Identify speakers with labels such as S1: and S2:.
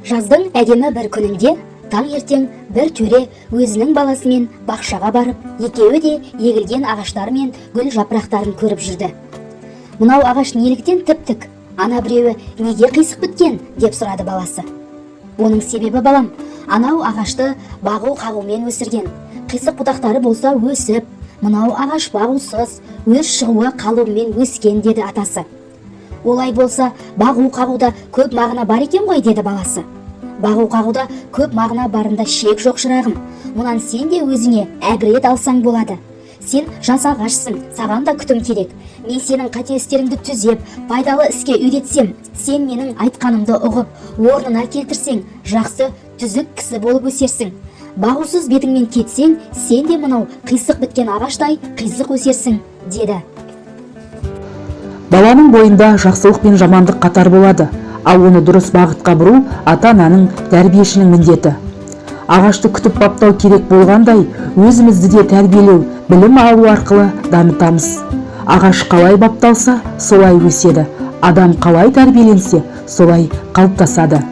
S1: Жаздың әдемі бір күнінде таңертең бір төре өзінің баласымен бақшаға барып, екеуі де егілген ағаштар мен гүл жапырақтарын көріп жүрді. Мынау ағаш неліктен тіп-тік, ана біреуі неге қисық біткен деп сұрады баласы. Оның себебі балам, анау ағашты бағу-қағумен өсірген. Қисық бұтақтары болса өсіп, мынау ағаш бағусыз, өз шығуы қалуымен өскен деді атасы. Олай болса, бағу-қағуда көп мағына бар екен ғой деді баласы. Бағу-қағуда көп мағына барында шек жоқ шырағым. Мұнан сен де өзіңе әбірет алсаң болады. Сен жас ағашсың, саған да күтім керек. Мен сенің қателіктеріңді түзеп, пайдалы іске үйретсем, сен менің айтқанымды ұғып, орнына келтірсең, жақсы, түзік кісі болып өсерсің. Бағусыз бетіңмен кетсең, сен де мынау қисық біткен ағаштай қисық өсерсің, деді.
S2: Баланың бойында жақсылық пен жамандық қатар болады, ал оны дұрыс бағытқа бұру ата-ананың, тәрбиешінің міндеті. Ағашты күтіп баптау керек болғандай, өзімізді де тәрбиелеу, білім алу арқылы дамытамыз. Ағаш қалай бапталса, солай өседі. Адам қалай тәрбиеленсе, солай қалыптасады.